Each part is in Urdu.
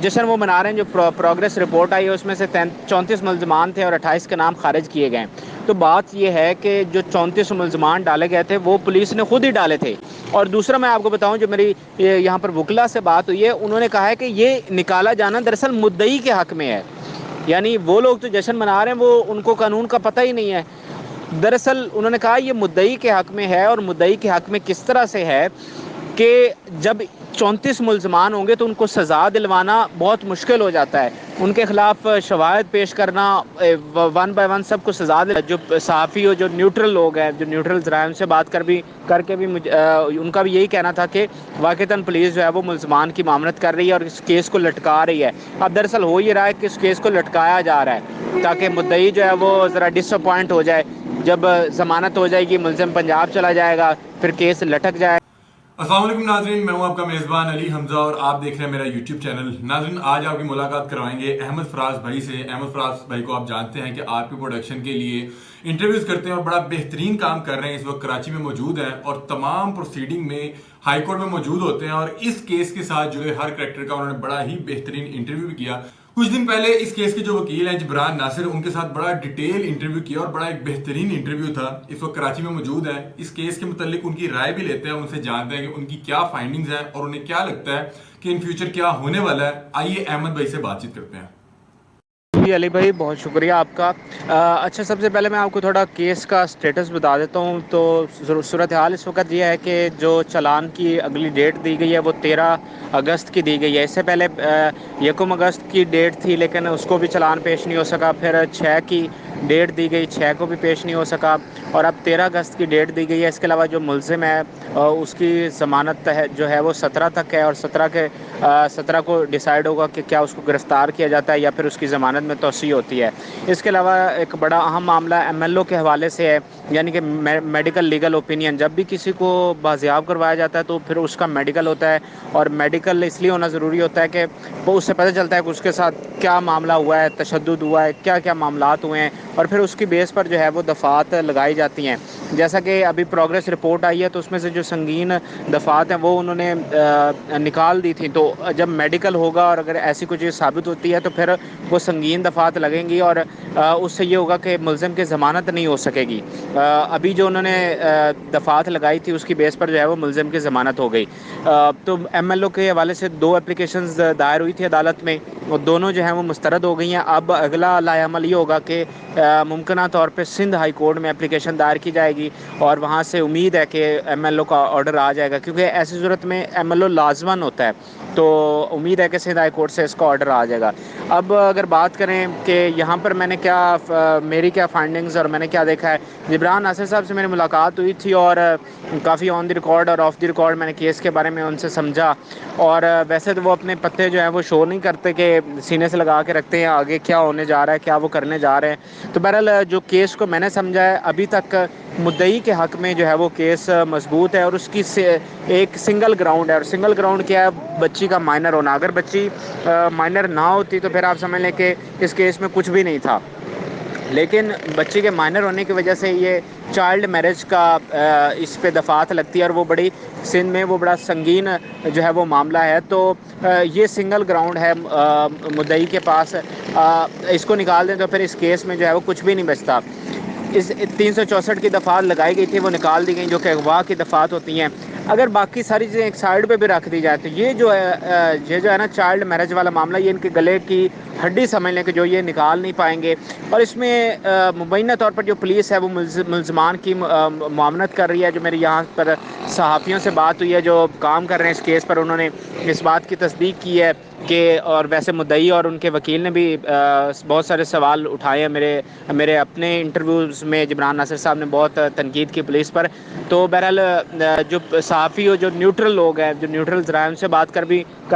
جشن وہ منا رہے ہیں، جو پروگریس رپورٹ آئی ہے اس میں سے 34 ملزمان تھے اور 28 کے نام خارج کیے گئے. تو بات یہ ہے کہ جو 34 ملزمان ڈالے گئے تھے وہ پولیس نے خود ہی ڈالے تھے. اور دوسرا میں آپ کو بتاؤں، جو میری یہاں پر وکلا سے بات ہوئی ہے، انہوں نے کہا ہے کہ یہ نکالا جانا دراصل مدعی کے حق میں ہے. یعنی وہ لوگ تو جشن منا رہے ہیں، وہ ان کو قانون کا پتہ ہی نہیں ہے. دراصل انہوں نے کہا یہ مدعی کے حق میں ہے. اور مدعی کے حق میں کس طرح سے ہے کہ جب 34 ملزمان ہوں گے تو ان کو سزا دلوانا بہت مشکل ہو جاتا ہے. ان کے خلاف شواہد پیش کرنا، ون بائی ون سب کو سزا جو صحافی ہو، جو نیوٹرل لوگ ہیں، جو نیوٹرل ذرائع سے بات کر کے بھی ان کا بھی یہی کہنا تھا کہ واقعتاً پولیس جو ہے وہ ملزمان کی معاملت کر رہی ہے اور اس کیس کو لٹکا رہی ہے. اب دراصل ہو یہ رہا ہے کہ اس کیس کو لٹکایا جا رہا ہے تاکہ مدعی جو ہے وہ ذرا ڈس اپوائنٹ ہو جائے. جب ضمانت ہو جائے گی، ملزم پنجاب چلا جائے گا، پھر کیس لٹک جائے. السلام علیکم ناظرین، میں ہوں آپ کا میزبان علی حمزہ اور آپ دیکھ رہے ہیں میرا یوٹیوب چینل. ناظرین، آج آپ کی ملاقات کروائیں گے احمد فراز بھائی سے. احمد فراز بھائی کو آپ جانتے ہیں کہ آپ کی پروڈکشن کے لیے انٹرویوز کرتے ہیں اور بڑا بہترین کام کر رہے ہیں. اس وقت کراچی میں موجود ہیں اور تمام پروسیڈنگ میں ہائی کورٹ میں موجود ہوتے ہیں اور اس کیس کے ساتھ جڑے ہر کریکٹر کا انہوں نے بڑا ہی بہترین انٹرویو بھی کیا. کچھ دن پہلے اس کیس کے جو وکیل ہیں جبران ناصر، ان کے ساتھ بڑا ڈیٹیل انٹرویو کیا اور بڑا ایک بہترین انٹرویو تھا. اس وقت کراچی میں موجود ہیں. اس کیس کے متعلق ان کی رائے بھی لیتے ہیں، ان سے جانتے ہیں کہ ان کی کیا فائنڈنگز ہیں اور انہیں کیا لگتا ہے کہ ان فیوچر کیا ہونے والا ہے. آئیے احمد بھائی سے بات چیت کرتے ہیں. جی علی بھائی، بہت شکریہ آپ کا. اچھا، سب سے پہلے میں آپ کو تھوڑا کیس کا سٹیٹس بتا دیتا ہوں. تو صورتحال اس وقت یہ ہے کہ جو چلان کی اگلی ڈیٹ دی گئی ہے وہ 13 اگست کی دی گئی ہے. اس سے پہلے 1 اگست کی ڈیٹ تھی لیکن اس کو بھی چلان پیش نہیں ہو سکا. پھر 6 کی ڈیٹ دی گئی، 6 کو بھی پیش نہیں ہو سکا. اور اب 13 اگست کی ڈیٹ دی گئی ہے. اس کے علاوہ جو ملزم ہے اس کی ضمانت جو ہے وہ 17 تک ہے، اور 17 کو ڈیسائیڈ ہوگا کہ کیا اس کو گرفتار کیا جاتا ہے یا پھر اس کی ضمانت میں توسیع ہوتی ہے. اس کے علاوہ ایک بڑا اہم معاملہ ایم ایل او کے حوالے سے ہے، یعنی کہ میڈیکل لیگل اوپینین. جب بھی کسی کو بازیاب کروایا جاتا ہے تو پھر اس کا میڈیکل ہوتا ہے. اور میڈیکل اس لیے ہونا ضروری ہوتا ہے کہ وہ اس سے پتہ چلتا ہے کہ اس کے ساتھ کیا معاملہ ہوا ہے، تشدد ہوا ہے، کیا کیا معاملات ہوئے ہیں، اور پھر اس کی بیس پر جو ہے وہ دفعات لگائی جاتی ہیں. جیسا کہ ابھی پروگریس رپورٹ آئی ہے تو اس میں سے جو سنگین دفعات ہیں وہ انہوں نے نکال دی تھیں. تو جب میڈیکل ہوگا اور اگر ایسی کوئی چیز ثابت ہوتی ہے تو پھر وہ سنگین دفعات لگیں گی اور اس سے یہ ہوگا کہ ملزم کی ضمانت نہیں ہو سکے گی. ابھی جو انہوں نے دفعات لگائی تھی اس کی بیس پر جو ہے وہ ملزم کی ضمانت ہو گئی. تو ایم ایل او کے حوالے سے 2 اپلیکیشنز دائر ہوئی تھی عدالت میں، اور دونوں جو ہیں وہ مسترد ہو گئی ہیں. اب اگلا لائحہ عمل یہ ہوگا کہ ممکنہ طور پہ سندھ ہائی کورٹ میں اپلیکیشن دائر کی جائے گی اور وہاں سے امید ہے کہ ایم ایل او کا آرڈر آ جائے گا، کیونکہ ایسی صورت میں ایم ایل او لازماً ہوتا ہے. تو امید ہے کہ سندھ ہائی کورٹ سے اس کا آرڈر آ جائے گا. اب اگر بات کریں کہ یہاں پر میں نے میری کیا فائنڈنگز اور میں نے کیا دیکھا ہے. جبران ناصر صاحب سے میری ملاقات ہوئی تھی اور کافی آن دی ریکارڈ اور آف دی ریکارڈ میں نے کیس کے بارے میں ان سے سمجھا. اور ویسے تو وہ اپنے پتے جو ہیں وہ شو نہیں کرتے کہ سینے سے لگا کے رکھتے ہیں آگے کیا ہونے جا رہا ہے، کیا وہ کرنے جا رہے ہیں. تو بہرحال جو کیس کو میں نے سمجھا ہے ابھی تک مدعی کے حق میں جو ہے وہ کیس مضبوط ہے، اور اس کی ایک سنگل گراؤنڈ ہے. اور سنگل گراؤنڈ کیا ہے؟ بچی کا مائنر ہونا. اگر بچی مائنر نہ ہوتی تو پھر آپ سمجھ لیں کہ اس کیس میں کچھ بھی نہیں تھا. لیکن بچی کے مائنر ہونے کی وجہ سے یہ چائلڈ میرج کا اس پہ دفعات لگتی ہے، اور وہ بڑی سندھ میں وہ بڑا سنگین جو ہے وہ معاملہ ہے. تو یہ سنگل گراؤنڈ ہے مدعی کے پاس. اس کو نکال دیں تو پھر اس کیس میں جو ہے وہ کچھ بھی نہیں بچتا. اس 364 کی دفعات لگائی گئی تھی وہ نکال دی گئیں، جو کہ اغوا کی دفعات ہوتی ہیں. اگر باقی ساری چیزیں ایک سائڈ پہ بھی رکھ دی جائے تو یہ جو ہے نا چائلڈ میرج والا معاملہ، یہ ان کے گلے کی ہڈی سمجھ لیں کہ جو یہ نکال نہیں پائیں گے. اور اس میں مبینہ طور پر جو پولیس ہے وہ ملزمان کی معاونت کر رہی ہے. جو میری یہاں پر صحافیوں سے بات ہوئی ہے جو کام کر رہے ہیں اس کیس پر، انہوں نے اس بات کی تصدیق کی ہے کہ، اور ویسے مدعی اور ان کے وکیل نے بھی بہت سارے سوال اٹھائے ہیں. میرے اپنے انٹرویوز میں جبران ناصر صاحب نے بہت تنقید کی پولیس پر. تو بہرحال جو صحافی ہو، جو نیوٹرل لوگ ہیں، جو نیوٹرل ذرائع سے بات کر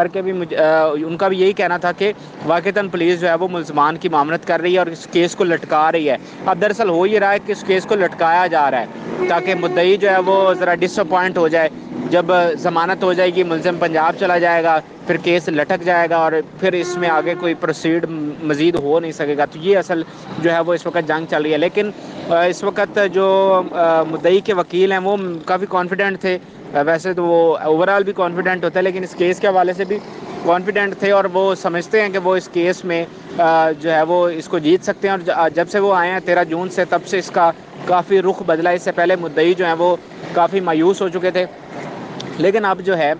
کے بھی ان کا بھی یہی کہنا تھا کہ واقعتاً پولیس جو ہے وہ ملزمان کی معاملت کر رہی ہے اور اس کیس کو لٹکا رہی ہے. اب دراصل ہو یہ رہا ہے کہ اس کیس کو لٹکایا جا رہا ہے تاکہ مدعی جو ہے وہ ذرا ڈس اپوائنٹ ہو جائے. جب ضمانت ہو جائے گی ملزم پنجاب چلا جائے گا، پھر کیس لٹک جائے گا اور پھر اس میں آگے کوئی پروسیڈ مزید ہو نہیں سکے گا. تو یہ اصل جو ہے وہ اس وقت جنگ چل رہی ہے. لیکن اس وقت جو مدعی کے وکیل ہیں وہ کافی کانفیڈنٹ تھے. ویسے تو وہ اوور آل بھی کانفیڈنٹ ہوتا ہے لیکن اس کیس کے حوالے سے بھی کانفیڈنٹ تھے اور وہ سمجھتے ہیں کہ وہ اس کیس میں جو ہے وہ اس کو جیت سکتے ہیں، اور جب سے وہ آئے ہیں 13 جون سے، تب سے اس کا کافی رخ بدلا۔ اس سے پہلے مدعی جو ہیں وہ کافی مایوس ہو چکے تھے، لیکن اب جو ہے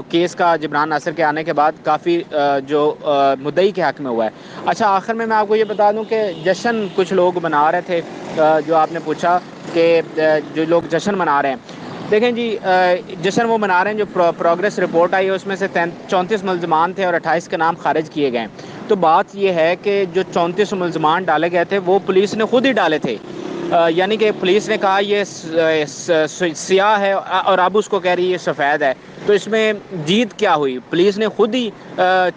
کیس کا جبران ناصر کے آنے کے بعد کافی جو مدعی کے حق میں ہوا ہے۔ اچھا، آخر میں آپ کو یہ بتا دوں کہ جشن کچھ لوگ منا رہے تھے، جو آپ نے پوچھا کہ جو لوگ جشن منا رہے ہیں، دیکھیں جی، جشن وہ منا رہے ہیں جو پروگریس رپورٹ آئی ہے اس میں سے 34 ملزمان تھے اور 28 کے نام خارج کیے گئے۔ تو بات یہ ہے کہ جو 34 ملزمان ڈالے گئے تھے وہ پولیس نے خود ہی ڈالے تھے، یعنی کہ پولیس نے کہا یہ سیاہ ہے اور اب اس کو کہہ رہی ہے سفید ہے۔ تو اس میں جیت کیا ہوئی؟ پولیس نے خود ہی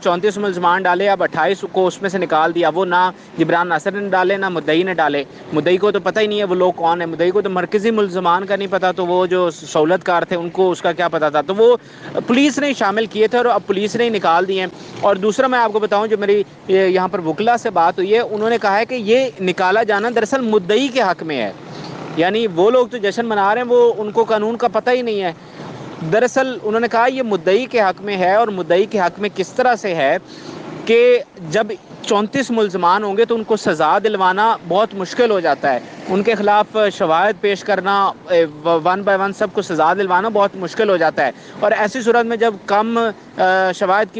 34 ملزمان ڈالے، اب 28 کو اس میں سے نکال دیا۔ وہ نہ جبران ناصر نے ڈالے نہ مدعی نے ڈالے، مدعی کو تو پتہ ہی نہیں ہے وہ لوگ کون ہیں، مدعی کو تو مرکزی ملزمان کا نہیں پتا، تو وہ جو سہولت کار تھے ان کو اس کا کیا پتا تھا، تو وہ پولیس نے شامل کیے تھے اور اب پولیس نے ہی نکال دیے ہیں۔ اور دوسرا میں آپ کو بتاؤں، جو میری یہاں پر وکلا سے بات ہوئی ہے، انہوں نے کہا ہے کہ یہ نکالا جانا دراصل مدعی کے حق میں ہے، یعنی وہ لوگ تو جشن منا رہے ہیں وہ ان کو قانون کا پتہ ہی نہیں ہے۔ دراصل انہوں نے کہا یہ مدعی کے حق میں ہے، اور مدعی کے حق میں کس طرح سے ہے کہ جب 34 ملزمان ہوں گے تو ان کو سزا دلوانا بہت مشکل ہو جاتا ہے، ان کے خلاف شواہد پیش کرنا، ون بائی ون سب کو سزا دلوانا بہت مشکل ہو جاتا ہے۔ اور ایسی صورت میں جب کم شواہد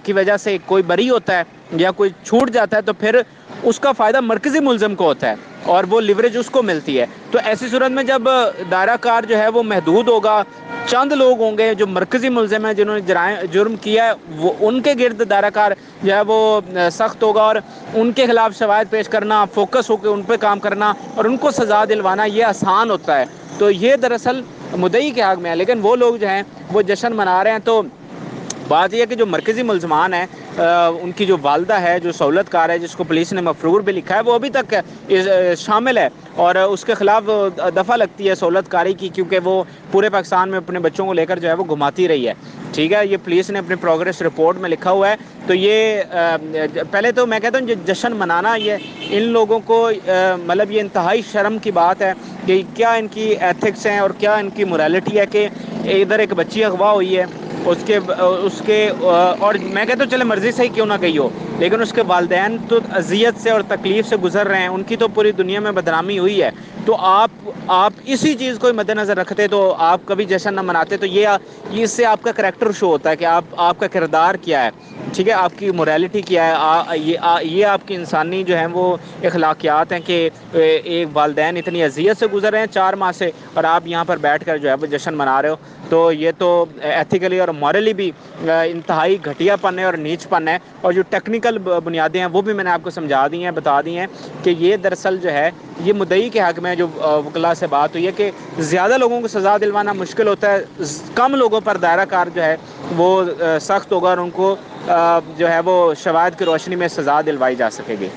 کی وجہ سے کوئی بری ہوتا ہے یا کوئی چھوٹ جاتا ہے تو پھر اس کا فائدہ مرکزی ملزم کو ہوتا ہے اور وہ لیوریج اس کو ملتی ہے۔ تو ایسی صورت میں جب دائرہ کار جو ہے وہ محدود ہوگا، چند لوگ ہوں گے جو مرکزی ملزم ہیں جنہوں نے جرم کیا ہے، وہ ان کے گرد دائرہ کار جو ہے وہ سخت ہوگا، اور ان کے خلاف شواہد پیش کرنا، فوکس ہو کے ان پہ کام کرنا اور ان کو سزا دلوانا یہ آسان ہوتا ہے۔ تو یہ دراصل مدعی کے حق میں ہے، لیکن وہ لوگ جو ہیں وہ جشن منا رہے ہیں۔ تو بات یہ ہے کہ جو مرکزی ملزمان ہیں، ان کی جو والدہ ہے جو سہولت کار ہے جس کو پولیس نے مفرور بھی لکھا ہے، وہ ابھی تک شامل ہے اور اس کے خلاف دفعہ لگتی ہے سہولت کاری کی، کیونکہ وہ پورے پاکستان میں اپنے بچوں کو لے کر جو ہے وہ گھماتی رہی ہے۔ ٹھیک ہے، یہ پولیس نے اپنے پروگریس رپورٹ میں لکھا ہوا ہے۔ تو یہ پہلے تو میں کہتا ہوں جشن منانا، یہ ان لوگوں کو مطلب یہ انتہائی شرم کی بات ہے کہ کیا ان کی ایتھکس ہیں اور کیا ان کی مورالٹی ہے کہ ادھر ایک بچی اغوا ہوئی ہے، اس کے اور میں کہتا ہوں چلے مرضی سے ہی کیوں نہ گئی ہو، لیکن اس کے والدین تو اذیت سے اور تکلیف سے گزر رہے ہیں، ان کی تو پوری دنیا میں بدنامی ہوئی ہے۔ تو آپ اسی چیز کو مد نظر رکھتے تو آپ کبھی جشن نہ مناتے۔ تو یہ اس سے آپ کا کریکٹر شو ہوتا ہے کہ آپ کا کردار کیا ہے، ٹھیک ہے، آپ کی موریلٹی کیا ہے، یہ آپ کی انسانی جو ہیں وہ اخلاقیات ہیں کہ ایک والدین اتنی اذیت سے گزر رہے ہیں 4 ماہ سے اور آپ یہاں پر بیٹھ کر جو ہے وہ جشن منا رہے ہو۔ تو یہ تو ایتھیکلی اور مورلی بھی انتہائی گھٹیا پن ہے اور نیچ پن ہے۔ اور جو ٹیکنیکل بنیادیں ہیں وہ بھی میں نے آپ کو سمجھا دی ہیں، بتا دی ہیں کہ یہ دراصل جو ہے یہ مدعی کے حق میں جو وکلا سے بات ہوئی ہے کہ زیادہ لوگوں کو سزا دلوانا مشکل ہوتا ہے، کم لوگوں پر دائرہ کار جو ہے وہ سخت ہوگا اور ان کو جو ہے وہ شواہد کی روشنی میں سزا دلوائی جا سکے گی۔